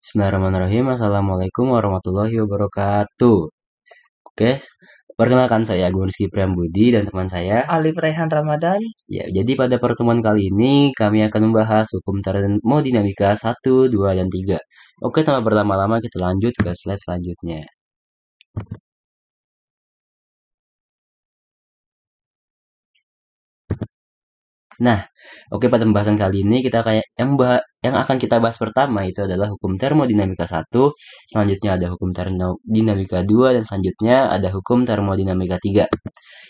Bismillahirrahmanirrahim. Assalamualaikum warahmatullahi wabarakatuh. Oke, perkenalkan saya Agung Rizky Priambudi dan teman saya. Alif Raihan Ramadan. Ya, jadi pada pertemuan kali ini kami akan membahas hukum termodinamika 1, 2, dan 3. Oke, tanpa berlama-lama kita lanjut ke slide selanjutnya. Nah, oke, pada pembahasan kali ini kita kayak yang akan kita bahas pertama itu adalah hukum termodinamika 1, selanjutnya ada hukum termodinamika 2, dan selanjutnya ada hukum termodinamika 3.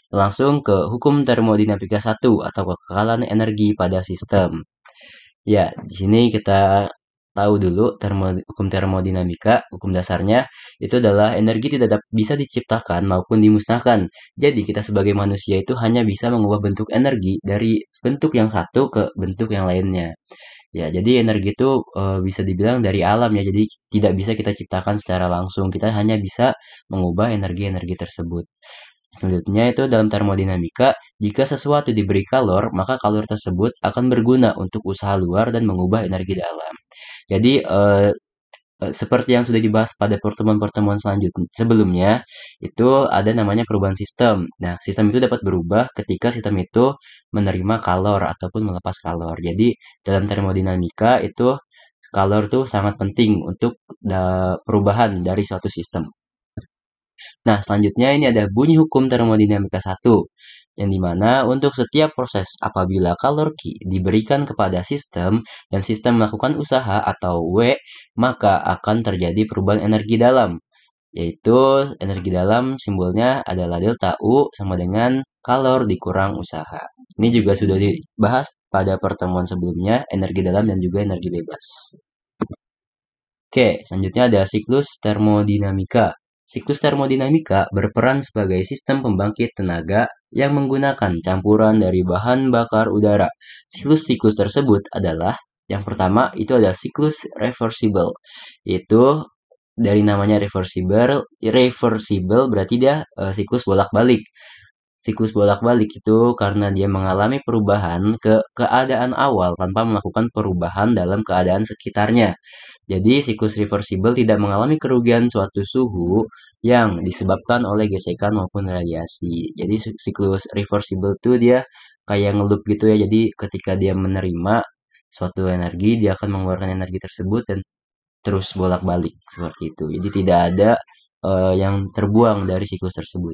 Langsung ke hukum termodinamika 1 atau kekekalan energi pada sistem. Ya, di sini kita tahu dulu hukum termodinamika, hukum dasarnya itu adalah energi tidak bisa diciptakan maupun dimusnahkan. Jadi kita sebagai manusia itu hanya bisa mengubah bentuk energi dari bentuk yang satu ke bentuk yang lainnya. Ya, jadi energi itu bisa dibilang dari alam ya. Jadi tidak bisa kita ciptakan secara langsung. Kita hanya bisa mengubah energi-energi tersebut. Selanjutnya itu dalam termodinamika, jika sesuatu diberi kalor, maka kalor tersebut akan berguna untuk usaha luar dan mengubah energi dalam. Jadi seperti yang sudah dibahas pada pertemuan-pertemuan selanjutnya sebelumnya, itu ada namanya perubahan sistem. Nah, sistem itu dapat berubah ketika sistem itu menerima kalor ataupun melepas kalor. Jadi dalam termodinamika itu kalor itu sangat penting untuk perubahan dari suatu sistem. Nah, selanjutnya ini ada bunyi hukum termodinamika 1, yang dimana untuk setiap proses apabila kalor Q diberikan kepada sistem dan sistem melakukan usaha atau W, maka akan terjadi perubahan energi dalam, yaitu energi dalam simbolnya adalah delta U sama dengan kalor dikurang usaha. Ini juga sudah dibahas pada pertemuan sebelumnya, energi dalam dan juga energi bebas. Oke, selanjutnya ada siklus termodinamika. Siklus termodinamika berperan sebagai sistem pembangkit tenaga yang menggunakan campuran dari bahan bakar udara. Siklus-siklus tersebut adalah yang pertama itu ada siklus reversible. Itu dari namanya reversible berarti dia siklus bolak-balik. Siklus bolak-balik itu karena dia mengalami perubahan ke keadaan awal tanpa melakukan perubahan dalam keadaan sekitarnya. Jadi siklus reversible tidak mengalami kerugian suatu suhu yang disebabkan oleh gesekan maupun radiasi. Jadi siklus reversible itu dia kayak ngeloop gitu ya. Jadi ketika dia menerima suatu energi, dia akan mengeluarkan energi tersebut dan terus bolak-balik seperti itu. Jadi tidak ada yang terbuang dari siklus tersebut.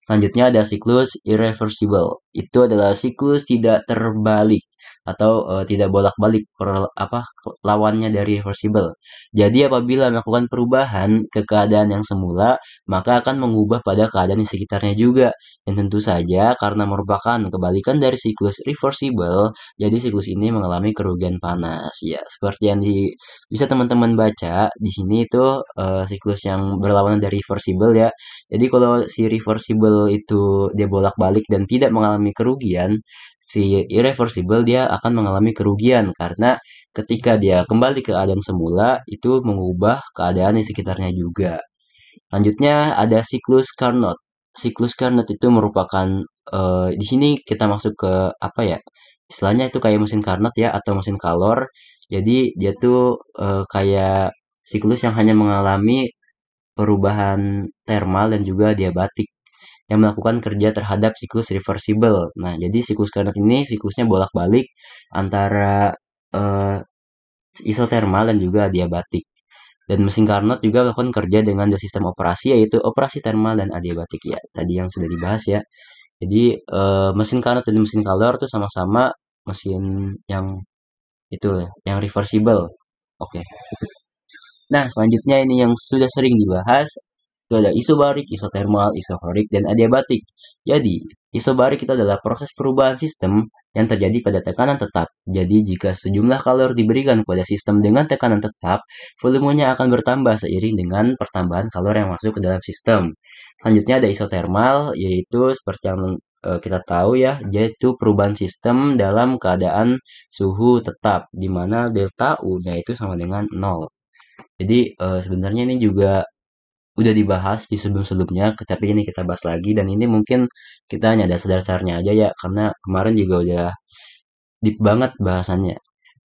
Selanjutnya ada siklus irreversible. Itu adalah siklus tidak terbalik atau tidak bolak-balik lawannya dari reversible. Jadi apabila melakukan perubahan ke keadaan yang semula, maka akan mengubah pada keadaan di sekitarnya juga. Dan tentu saja karena merupakan kebalikan dari siklus reversible, jadi siklus ini mengalami kerugian panas. Ya, seperti yang bisa teman-teman baca di sini itu siklus yang berlawanan dari reversible ya. Jadi kalau si reversible itu dia bolak-balik dan tidak mengalami kerugian, si irreversible dia akan mengalami kerugian karena ketika dia kembali ke keadaan semula itu mengubah keadaan di sekitarnya juga. Selanjutnya ada siklus Carnot. Siklus Carnot itu merupakan di sini kita masuk ke apa ya? Istilahnya itu kayak mesin Carnot ya atau mesin kalor. Jadi dia tuh kayak siklus yang hanya mengalami perubahan thermal dan juga diabatik yang melakukan kerja terhadap siklus reversible. Nah, jadi siklus Carnot ini siklusnya bolak-balik antara eh, isothermal dan juga adiabatik. Dan mesin Carnot juga melakukan kerja dengan dua sistem operasi yaitu operasi thermal dan adiabatik ya. Tadi yang sudah dibahas ya. Jadi mesin Carnot dan mesin Calor itu sama-sama mesin yang itu yang reversible. Oke. Nah, selanjutnya ini yang sudah sering dibahas itu ada isobarik, isotermal, isohorik, dan adiabatik. Jadi, isobarik itu adalah proses perubahan sistem yang terjadi pada tekanan tetap. Jadi, jika sejumlah kalor diberikan kepada sistem dengan tekanan tetap, volumenya akan bertambah seiring dengan pertambahan kalor yang masuk ke dalam sistem. Selanjutnya ada isotermal, yaitu seperti yang kita tahu ya, yaitu perubahan sistem dalam keadaan suhu tetap, di mana delta U-nya itu sama dengan 0. Jadi sebenarnya ini juga udah dibahas di sebelum-sebelumnya, tapi ini kita bahas lagi dan ini mungkin kita hanya dasar-dasarnya aja ya, karena kemarin juga udah deep banget bahasannya.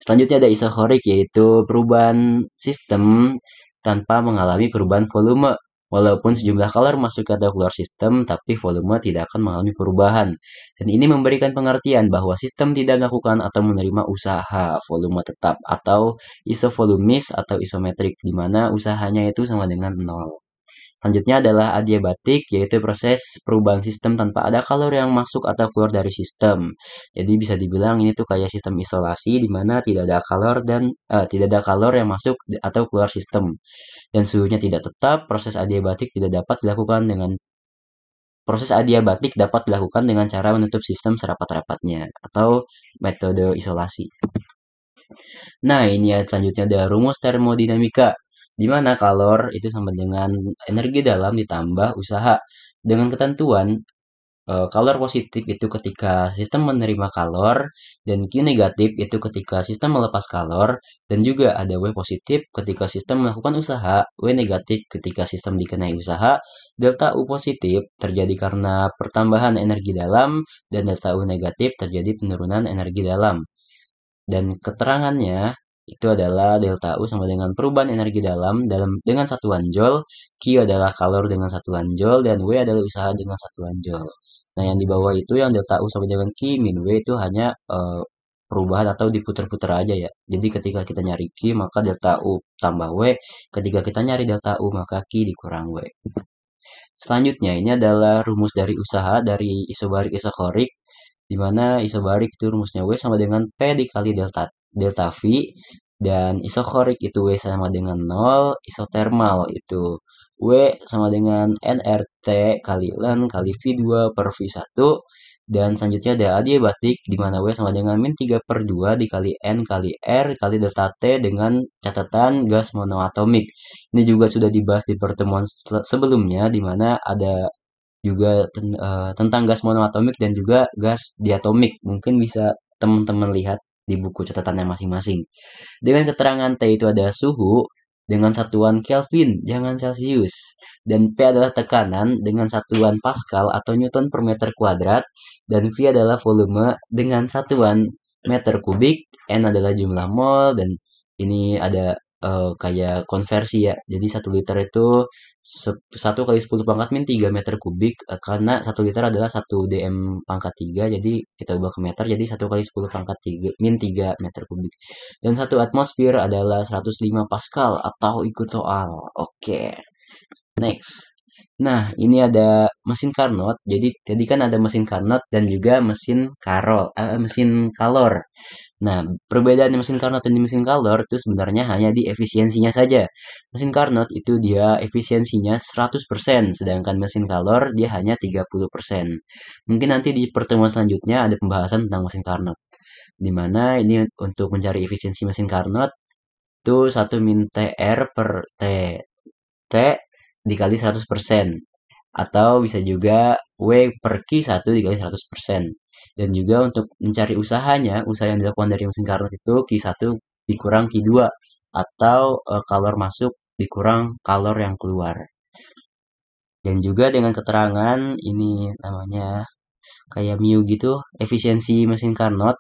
Selanjutnya ada isokorik, yaitu perubahan sistem tanpa mengalami perubahan volume. Walaupun sejumlah kalor masuk atau keluar sistem, tapi volume tidak akan mengalami perubahan. Dan ini memberikan pengertian bahwa sistem tidak melakukan atau menerima usaha volume tetap atau isovolumis atau isometrik, di mana usahanya itu sama dengan nol. Selanjutnya adalah adiabatik, yaitu proses perubahan sistem tanpa ada kalor yang masuk atau keluar dari sistem. Jadi bisa dibilang ini tuh kayak sistem isolasi di mana tidak ada kalor dan tidak ada kalor yang masuk atau keluar sistem. Dan suhunya tidak tetap, proses adiabatik dapat dilakukan dengan cara menutup sistem serapat-rapatnya atau metode isolasi. Nah, ini ya selanjutnya ada rumus termodinamika, di mana kalor itu sama dengan energi dalam ditambah usaha. Dengan ketentuan, kalor positif itu ketika sistem menerima kalor, dan Q negatif itu ketika sistem melepas kalor, dan juga ada W positif ketika sistem melakukan usaha, W negatif ketika sistem dikenai usaha, delta U positif terjadi karena pertambahan energi dalam, dan delta U negatif terjadi penurunan energi dalam. Dan keterangannya itu adalah delta U sama dengan perubahan energi dalam dengan satuan joule, Q adalah kalor dengan satuan joule, dan W adalah usaha dengan satuan joule. Nah, yang di bawah itu yang delta U sama dengan Q min W itu hanya perubahan atau diputar-putar aja ya. Jadi ketika kita nyari Q maka delta U tambah W, ketika kita nyari delta U maka Q dikurang W. Selanjutnya ini adalah rumus dari usaha dari isobarik isokorik, di mana isobarik itu rumusnya W sama dengan P dikali delta delta V, dan isokorik itu W sama dengan 0, isotermal itu W sama dengan nRT kali ln kali V2 per V1, dan selanjutnya ada adiabatik di mana W sama dengan min 3 per 2 dikali N kali R kali delta T dengan catatan gas monoatomik. Ini juga sudah dibahas di pertemuan sebelumnya, di mana ada juga tentang gas monoatomik dan juga gas diatomik. Mungkin bisa teman-teman lihat di buku catatannya masing-masing. Dengan keterangan T itu ada suhu dengan satuan Kelvin, jangan Celcius. Dan P adalah tekanan dengan satuan Pascal atau Newton per meter kuadrat. Dan V adalah volume dengan satuan meter kubik. N adalah jumlah mol. Dan ini ada kayak konversi ya. Jadi 1 liter itu 1 kali 10 pangkat min 3 meter kubik, karena 1 liter adalah 1 dm pangkat 3, jadi kita ubah ke meter jadi 1 kali 10 pangkat 3 min 3 meter kubik. Dan 1 atmosfer adalah 105 Pascal atau ikut soal. Oke, next. Nah, ini ada mesin Carnot. Jadi tadi kan ada mesin Carnot dan juga mesin kalor. Nah, perbedaan mesin Carnot dan mesin kalor itu sebenarnya hanya di efisiensinya saja. Mesin Carnot itu dia efisiensinya 100%, sedangkan mesin kalor dia hanya 30%. Mungkin nanti di pertemuan selanjutnya ada pembahasan tentang mesin Carnot, di mana ini untuk mencari efisiensi mesin Carnot itu 1 min TR per T dikali 100%. Atau bisa juga W per Q1 dikali 100%. Dan juga untuk mencari usahanya, usaha yang dilakukan dari mesin Carnot itu Q1 dikurang Q2. Atau kalor masuk dikurang kalor yang keluar. Dan juga dengan keterangan ini namanya kayak mu gitu, efisiensi mesin Carnot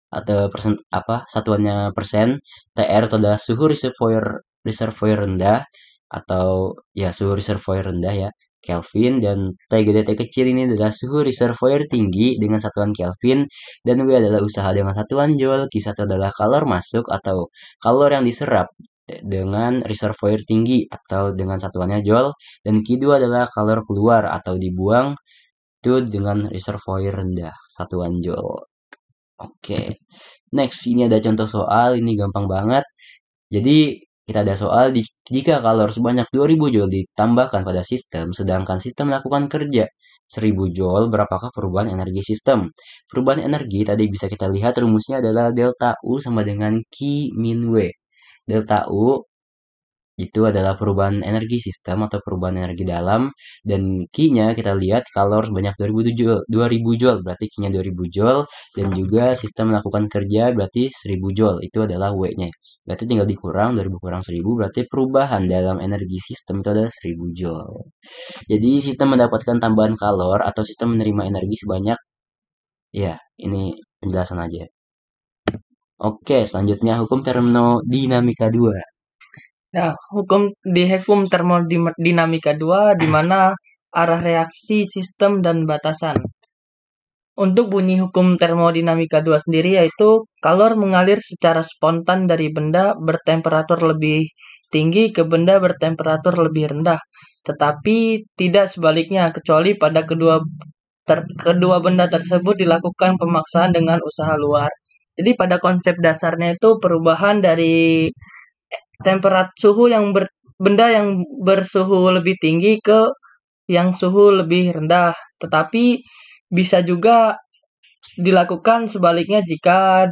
atau persen apa satuannya persen. TR itu adalah suhu reservoir rendah, atau ya suhu reservoir rendah ya, Kelvin. Dan T gede T kecil ini adalah suhu reservoir tinggi dengan satuan Kelvin, dan W adalah usaha dengan satuan joule. Q1 adalah kalor masuk atau kalor yang diserap dengan reservoir tinggi atau dengan satuannya joule, dan Q2 adalah kalor keluar atau dibuang itu dengan reservoir rendah satuan joule. Oke, next ini ada contoh soal, ini gampang banget. Jadi kita ada soal jika kalor sebanyak 2000 joule ditambahkan pada sistem, sedangkan sistem melakukan kerja 1000 joule, berapakah perubahan energi sistem? Perubahan energi tadi bisa kita lihat rumusnya adalah delta U sama dengan Q min W. Delta U itu adalah perubahan energi sistem atau perubahan energi dalam, dan Q-nya kita lihat kalor sebanyak 2000 joule berarti Q-nya 2000 joule, dan juga sistem melakukan kerja berarti 1000 joule, itu adalah W-nya. Berarti tinggal dikurang 2000 kurang 1000, berarti perubahan dalam energi sistem itu adalah 1000 joule. Jadi sistem mendapatkan tambahan kalor atau sistem menerima energi sebanyak, ya ini penjelasan aja. Oke, selanjutnya hukum termodinamika 2. Nah, hukum termodinamika 2 di mana arah reaksi, sistem, dan batasan. Untuk bunyi hukum termodinamika 2 sendiri yaitu kalor mengalir secara spontan dari benda bertemperatur lebih tinggi ke benda bertemperatur lebih rendah. Tetapi tidak sebaliknya kecuali pada kedua benda tersebut dilakukan pemaksaan dengan usaha luar. Jadi pada konsep dasarnya itu perubahan dari benda yang bersuhu lebih tinggi ke yang suhu lebih rendah. Tetapi bisa juga dilakukan sebaliknya jika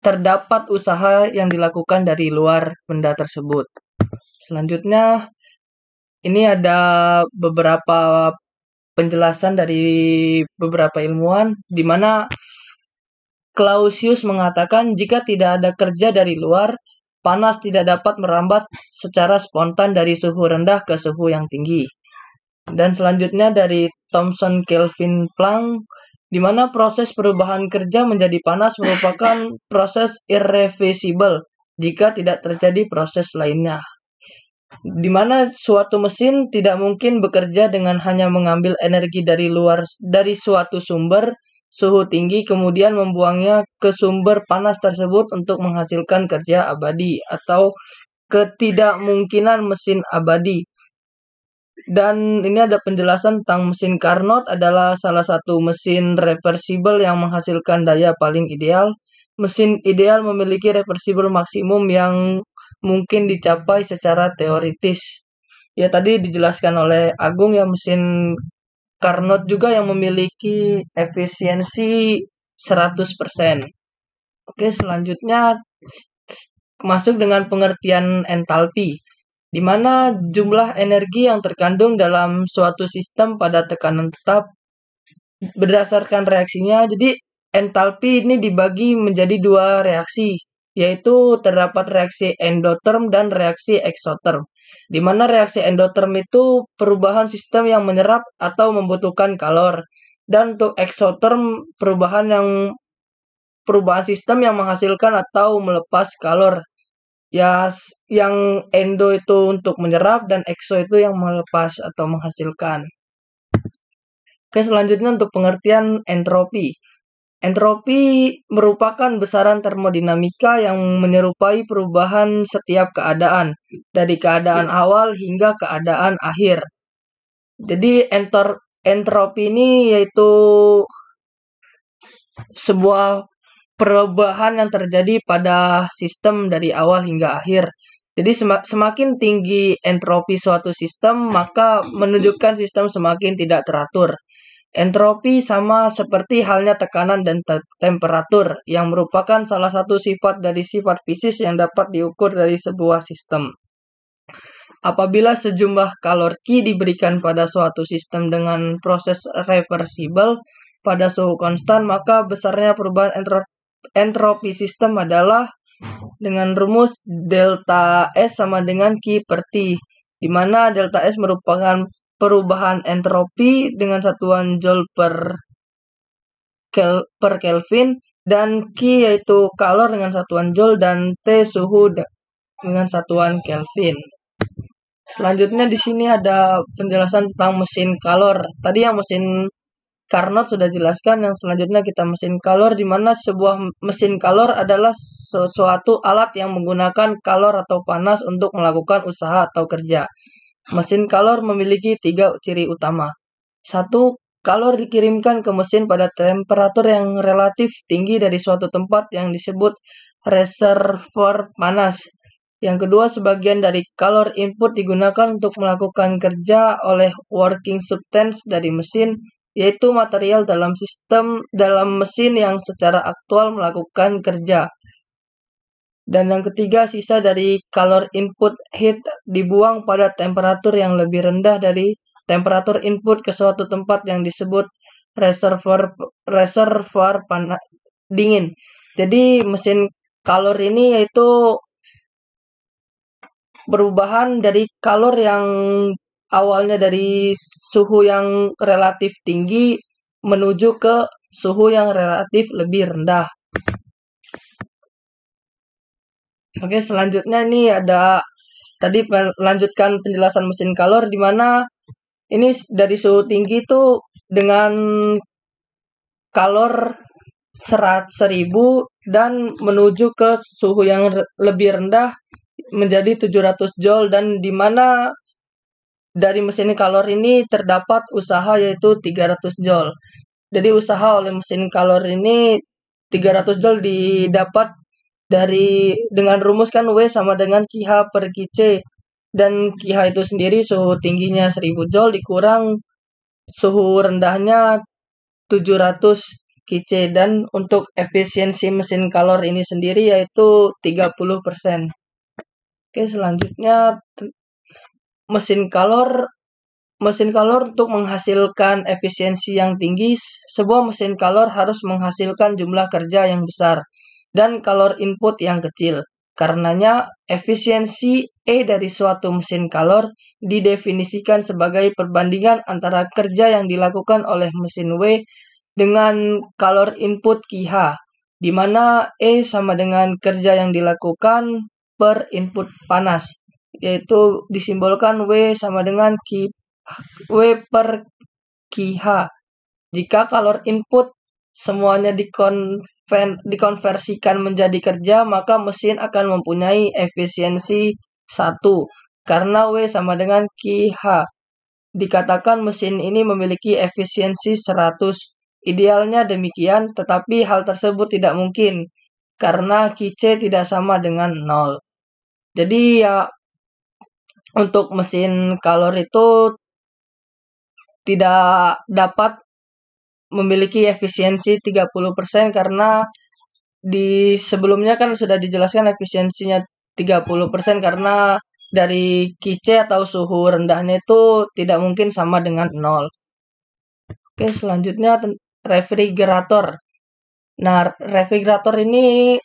terdapat usaha yang dilakukan dari luar benda tersebut. Selanjutnya, ini ada beberapa penjelasan dari beberapa ilmuwan di mana Clausius mengatakan jika tidak ada kerja dari luar, panas tidak dapat merambat secara spontan dari suhu rendah ke suhu yang tinggi. Dan selanjutnya dari Thomson Kelvin Planck, di mana proses perubahan kerja menjadi panas merupakan proses irreversible jika tidak terjadi proses lainnya. Di mana suatu mesin tidak mungkin bekerja dengan hanya mengambil energi dari suatu sumber suhu tinggi kemudian membuangnya ke sumber panas tersebut untuk menghasilkan kerja abadi atau ketidakmungkinan mesin abadi. Dan ini ada penjelasan tentang mesin Carnot adalah salah satu mesin reversible yang menghasilkan daya paling ideal. Mesin ideal memiliki reversible maksimum yang mungkin dicapai secara teoritis. Ya tadi dijelaskan oleh Agung ya mesin Carnot juga yang memiliki efisiensi 100%. Oke, selanjutnya masuk dengan pengertian entalpi, di mana jumlah energi yang terkandung dalam suatu sistem pada tekanan tetap berdasarkan reaksinya. Jadi entalpi ini dibagi menjadi dua reaksi, yaitu terdapat reaksi endotherm dan reaksi exotherm. Di mana reaksi endotherm itu perubahan sistem yang menyerap atau membutuhkan kalor, dan untuk exotherm perubahan sistem yang menghasilkan atau melepas kalor. Ya, yang endo itu untuk menyerap dan exo itu yang melepas atau menghasilkan. Oke, selanjutnya untuk pengertian entropi. Entropi merupakan besaran termodinamika yang menyerupai perubahan setiap keadaan, dari keadaan awal hingga keadaan akhir. Jadi entropi ini yaitu sebuah perubahan yang terjadi pada sistem dari awal hingga akhir. Jadi semakin tinggi entropi suatu sistem, maka menunjukkan sistem semakin tidak teratur. Entropi sama seperti halnya tekanan dan temperatur, yang merupakan salah satu sifat dari sifat fisik yang dapat diukur dari sebuah sistem. Apabila sejumlah kalor Q diberikan pada suatu sistem dengan proses reversible pada suhu konstan, maka besarnya perubahan entropi sistem adalah dengan rumus delta S sama dengan Q per T, di mana delta S merupakan perubahan entropi dengan satuan Joule per Kelvin, dan Q yaitu kalor dengan satuan Joule, dan T suhu dengan satuan Kelvin. Selanjutnya di sini ada penjelasan tentang mesin kalor. Tadi yang mesin Carnot sudah jelaskan, yang selanjutnya kita mesin kalor, di mana sebuah mesin kalor adalah sesuatu alat yang menggunakan kalor atau panas untuk melakukan usaha atau kerja. Mesin kalor memiliki 3 ciri utama. 1. Kalor dikirimkan ke mesin pada temperatur yang relatif tinggi dari suatu tempat yang disebut reservoir panas. Yang kedua, sebagian dari kalor input digunakan untuk melakukan kerja oleh working substance dari mesin, yaitu material dalam mesin yang secara aktual melakukan kerja. Dan yang ketiga, sisa dari kalor input heat dibuang pada temperatur yang lebih rendah dari temperatur input ke suatu tempat yang disebut reservoir dingin. Jadi mesin kalor ini yaitu perubahan dari kalor yang awalnya dari suhu yang relatif tinggi menuju ke suhu yang relatif lebih rendah. Oke, selanjutnya ini ada tadi melanjutkan penjelasan mesin kalor di mana ini dari suhu tinggi itu dengan kalor 1000 dan menuju ke suhu yang lebih rendah menjadi 700 joule, dan di mana dari mesin kalor ini terdapat usaha yaitu 300 joule. Jadi usaha oleh mesin kalor ini 300 joule didapat dari dengan rumus kan W sama dengan QH per QC, dan QH itu sendiri suhu tingginya 1000 joule dikurang suhu rendahnya 700 QC, dan untuk efisiensi mesin kalor ini sendiri yaitu 30%. Oke, selanjutnya mesin kalor. Mesin kalor untuk menghasilkan efisiensi yang tinggi, sebuah mesin kalor harus menghasilkan jumlah kerja yang besar dan kalor input yang kecil. Karenanya, efisiensi E dari suatu mesin kalor didefinisikan sebagai perbandingan antara kerja yang dilakukan oleh mesin W dengan kalor input QH, di mana E sama dengan kerja yang dilakukan per input panas, yaitu disimbolkan W sama dengan W per QH. Jika kalor input semuanya dikonversikan menjadi kerja, maka mesin akan mempunyai efisiensi 1 karena W sama dengan QH. Dikatakan mesin ini memiliki efisiensi 100. Idealnya demikian, tetapi hal tersebut tidak mungkin karena QC tidak sama dengan 0. Jadi ya, untuk mesin kalor itu tidak dapat memiliki efisiensi 30% karena di sebelumnya kan sudah dijelaskan efisiensinya 30% karena dari QC atau suhu rendahnya itu tidak mungkin sama dengan 0. Oke, selanjutnya refrigerator. Nah, refrigerator ini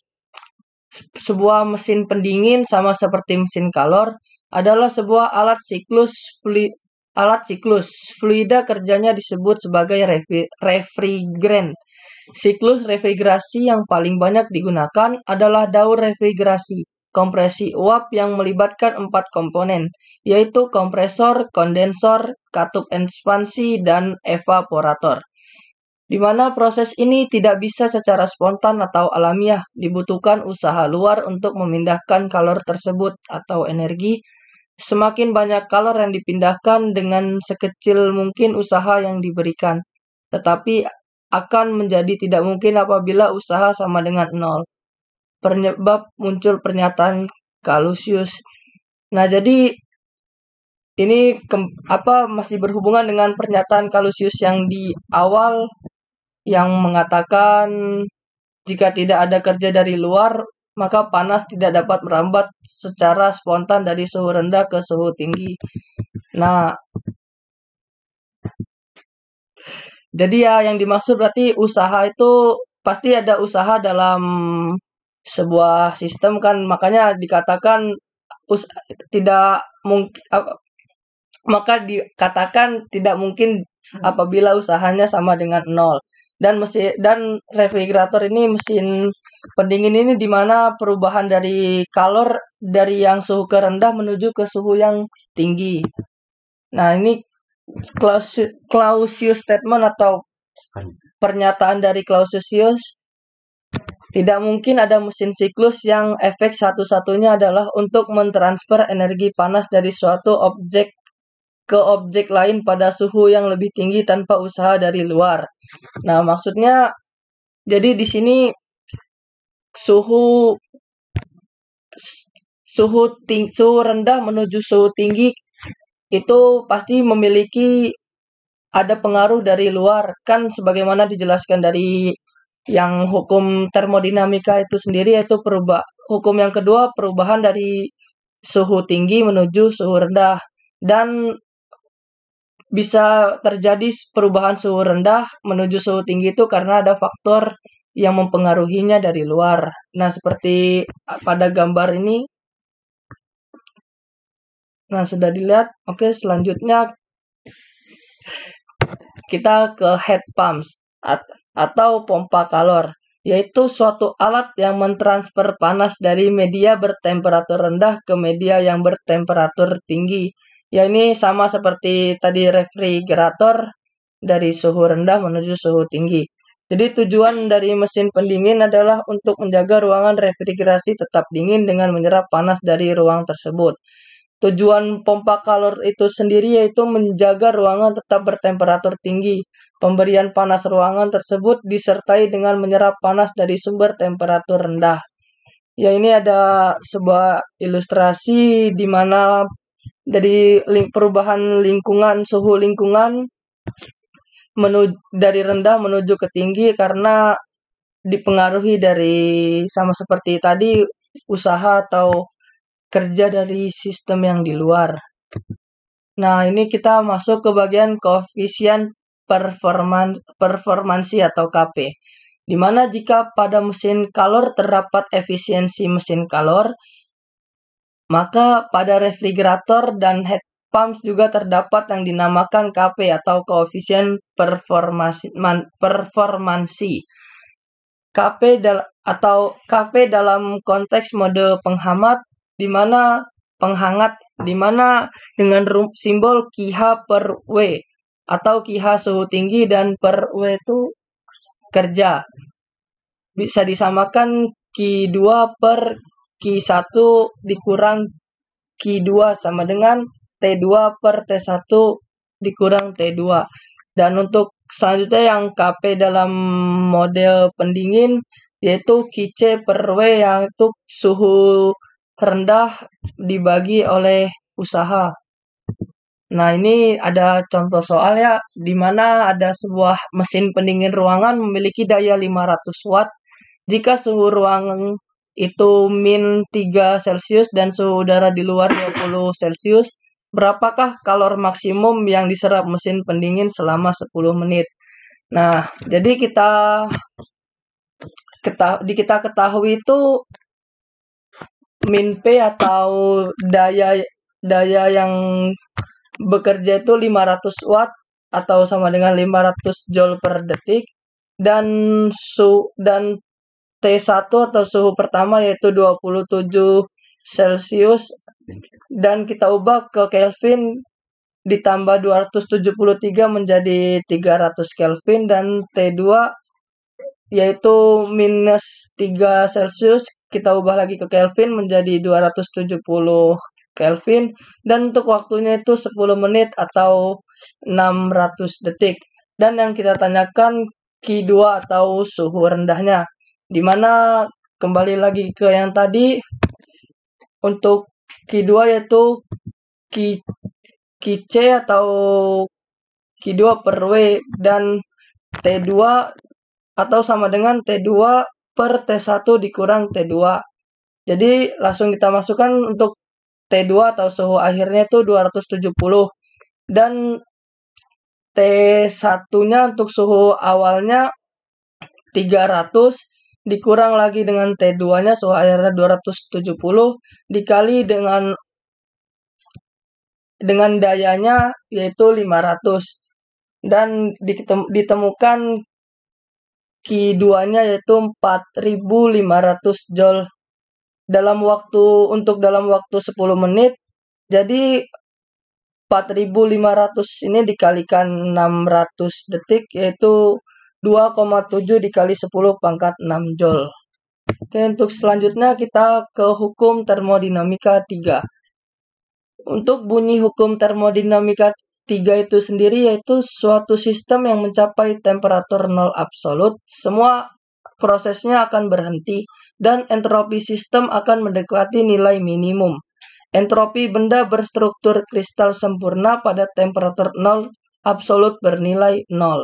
sebuah mesin pendingin sama seperti mesin kalor, adalah sebuah alat siklus fluida, kerjanya disebut sebagai refrigeran. Siklus refrigerasi yang paling banyak digunakan adalah daur refrigerasi, kompresi uap yang melibatkan 4 komponen, yaitu kompresor, kondensor, katup ekspansi, dan evaporator. Di mana proses ini tidak bisa secara spontan atau alamiah, dibutuhkan usaha luar untuk memindahkan kalor tersebut atau energi. Semakin banyak kalor yang dipindahkan dengan sekecil mungkin usaha yang diberikan, tetapi akan menjadi tidak mungkin apabila usaha sama dengan 0. Penyebab muncul pernyataan Clausius. Nah, jadi ini masih berhubungan dengan pernyataan Clausius yang di awal yang mengatakan jika tidak ada kerja dari luar, maka panas tidak dapat merambat secara spontan dari suhu rendah ke suhu tinggi. Nah, jadi ya yang dimaksud berarti usaha itu pasti ada usaha dalam sebuah sistem kan, makanya dikatakan tidak mungkin, maka dikatakan tidak mungkin apabila usahanya sama dengan 0. Dan refrigerator ini, mesin pendingin ini, di mana perubahan dari kalor dari yang suhu kerendah menuju ke suhu yang tinggi. Nah, ini Clausius statement atau pernyataan dari Clausius. Tidak mungkin ada mesin siklus yang efek satu-satunya adalah untuk mentransfer energi panas dari suatu objek ke objek lain pada suhu yang lebih tinggi tanpa usaha dari luar. Nah, maksudnya jadi di sini suhu suhu rendah menuju suhu tinggi itu pasti memiliki ada pengaruh dari luar, kan sebagaimana dijelaskan dari yang hukum termodinamika itu sendiri, yaitu hukum yang kedua, perubahan dari suhu tinggi menuju suhu rendah, dan bisa terjadi perubahan suhu rendah menuju suhu tinggi itu karena ada faktor yang mempengaruhinya dari luar. Nah, seperti pada gambar ini. Nah, sudah dilihat. Oke, selanjutnya kita ke heat pumps atau pompa kalor. yaitu suatu alat yang mentransfer panas dari media bertemperatur rendah ke media yang bertemperatur tinggi. Ya ini sama seperti tadi refrigerator dari suhu rendah menuju suhu tinggi. Jadi tujuan dari mesin pendingin adalah untuk menjaga ruangan refrigerasi tetap dingin dengan menyerap panas dari ruang tersebut. Tujuan pompa kalor itu sendiri yaitu menjaga ruangan tetap bertemperatur tinggi. Pemberian panas ruangan tersebut disertai dengan menyerap panas dari sumber temperatur rendah. Ya ini ada sebuah ilustrasi di mana dari perubahan lingkungan, suhu lingkungan dari rendah menuju ke tinggi karena dipengaruhi dari sama seperti tadi usaha atau kerja dari sistem yang di luar. Nah, ini kita masuk ke bagian koefisien performansi atau KP. Di mana jika pada mesin kalor terdapat efisiensi mesin kalor, maka pada refrigerator dan heat pumps juga terdapat yang dinamakan KP atau koefisien performansi. KP dalam konteks mode penghangat di mana dengan simbol KH per W atau KH suhu tinggi dan per W itu kerja. Bisa disamakan Q2 per Q1 dikurang Q2 sama dengan T2 per T1 dikurang T2. Dan untuk selanjutnya yang KP dalam model pendingin yaitu QC per W yang itu suhu rendah dibagi oleh usaha. Nah, ini ada contoh soal ya, di mana ada sebuah mesin pendingin ruangan memiliki daya 500 watt. Jika suhu ruangan itu min 3 Celcius dan suhu udara di luar 20 Celcius, berapakah kalor maksimum yang diserap mesin pendingin selama 10 menit? Nah, jadi kita ketahui itu min P atau daya yang bekerja itu 500 watt atau sama dengan 500 joule per detik dan T1 atau suhu pertama yaitu 27 Celcius dan kita ubah ke Kelvin ditambah 273 menjadi 300 Kelvin dan T2 yaitu minus 3 Celcius kita ubah lagi ke Kelvin menjadi 270 Kelvin dan untuk waktunya itu 10 menit atau 600 detik dan yang kita tanyakan Q2 atau suhu rendahnya di mana kembali lagi ke yang tadi untuk Q2 yaitu QC atau Q2 per W dan T2 atau sama dengan T2 per T1 dikurang T2. Jadi langsung kita masukkan untuk T2 atau suhu akhirnya itu 270 dan T1-nya untuk suhu awalnya 300 dikurang lagi dengan T2-nya suhu akhirnya 270 dikali dengan dayanya yaitu 500 dan ditemukan Q2-nya yaitu 4500 joule dalam waktu 10 menit. Jadi 4500 ini dikalikan 600 detik yaitu 2,7 dikali 10 pangkat 6 joule. Oke, untuk selanjutnya kita ke hukum termodinamika 3. Untuk bunyi hukum termodinamika 3 itu sendiri yaitu suatu sistem yang mencapai temperatur 0 absolut, semua prosesnya akan berhenti dan entropi sistem akan mendekati nilai minimum. Entropi benda berstruktur kristal sempurna pada temperatur 0 absolut bernilai 0.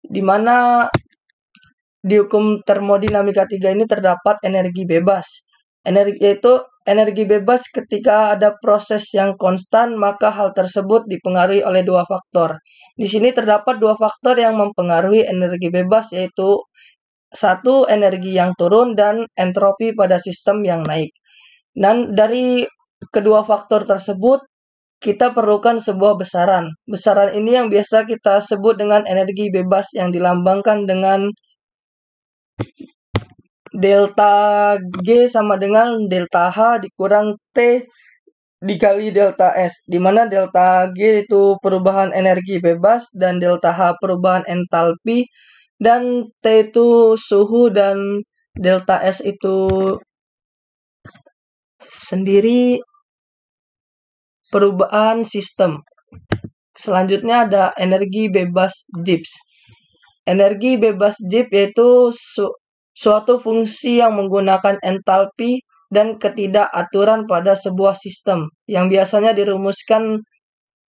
Di mana di hukum termodinamika 3 ini terdapat energi bebas. Energi bebas ketika ada proses yang konstan, maka hal tersebut dipengaruhi oleh dua faktor. Di sini terdapat dua faktor yang mempengaruhi energi bebas, yaitu satu, energi yang turun, dan entropi pada sistem yang naik. Dan dari kedua faktor tersebut, kita perlukan sebuah besaran. Besaran ini yang biasa kita sebut dengan energi bebas yang dilambangkan dengan delta G sama dengan delta H dikurang T dikali delta S, di mana delta G itu perubahan energi bebas dan delta H perubahan entalpi dan T itu suhu dan delta S itu sendiri perubahan sistem. Selanjutnya ada energi bebas Gibbs. Energi bebas Gibbs yaitu suatu fungsi yang menggunakan entalpi dan ketidakaturan pada sebuah sistem yang biasanya dirumuskan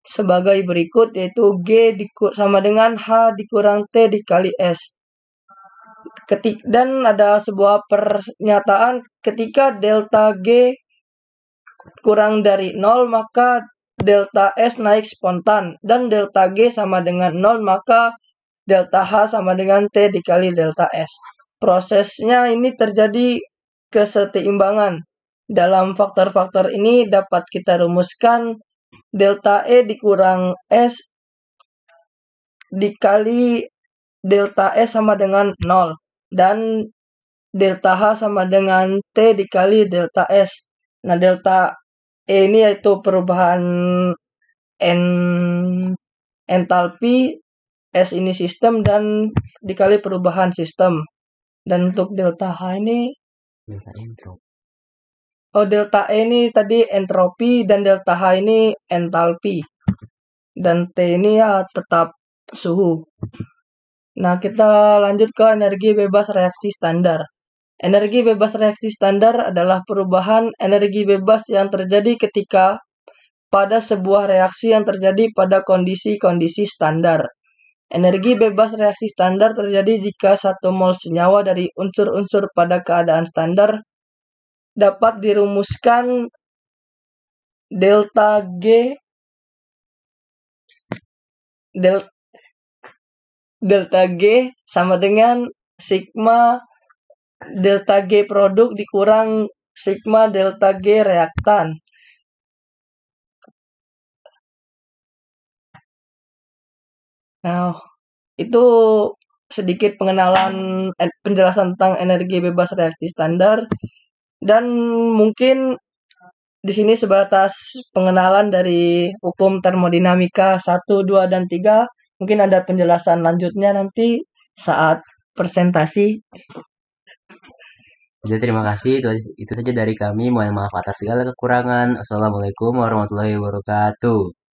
sebagai berikut, yaitu G sama dengan H dikurang T dikali S. Dan ada sebuah pernyataan, ketika delta G kurang dari 0 maka delta S naik spontan, dan delta G sama dengan 0 maka delta H sama dengan T dikali delta S. Prosesnya ini terjadi keseimbangan. Dalam faktor-faktor ini dapat kita rumuskan delta E dikurang S dikali delta S sama dengan 0 dan delta H sama dengan T dikali delta S. Nah, delta E ini yaitu perubahan entalpi, S ini sistem dan dikali perubahan sistem. Dan untuk delta H ini Delta entropi. delta E ini tadi entropi dan delta H ini entalpi. Dan T ini ya tetap suhu. Nah, kita lanjut ke energi bebas reaksi standar. Energi bebas reaksi standar adalah perubahan energi bebas yang terjadi ketika pada sebuah reaksi yang terjadi pada kondisi-kondisi standar. Energi bebas reaksi standar terjadi jika 1 mol senyawa dari unsur-unsur pada keadaan standar dapat dirumuskan delta G sama dengan sigma delta G produk dikurang sigma delta G reaktan. Nah, itu sedikit penjelasan tentang energi bebas reaksi standar, dan mungkin di sini sebatas pengenalan dari hukum termodinamika 1, 2, dan 3. Mungkin ada penjelasan lanjutnya nanti saat presentasi. Jadi terima kasih, itu saja dari kami. Mohon maaf atas segala kekurangan. Assalamualaikum warahmatullahi wabarakatuh.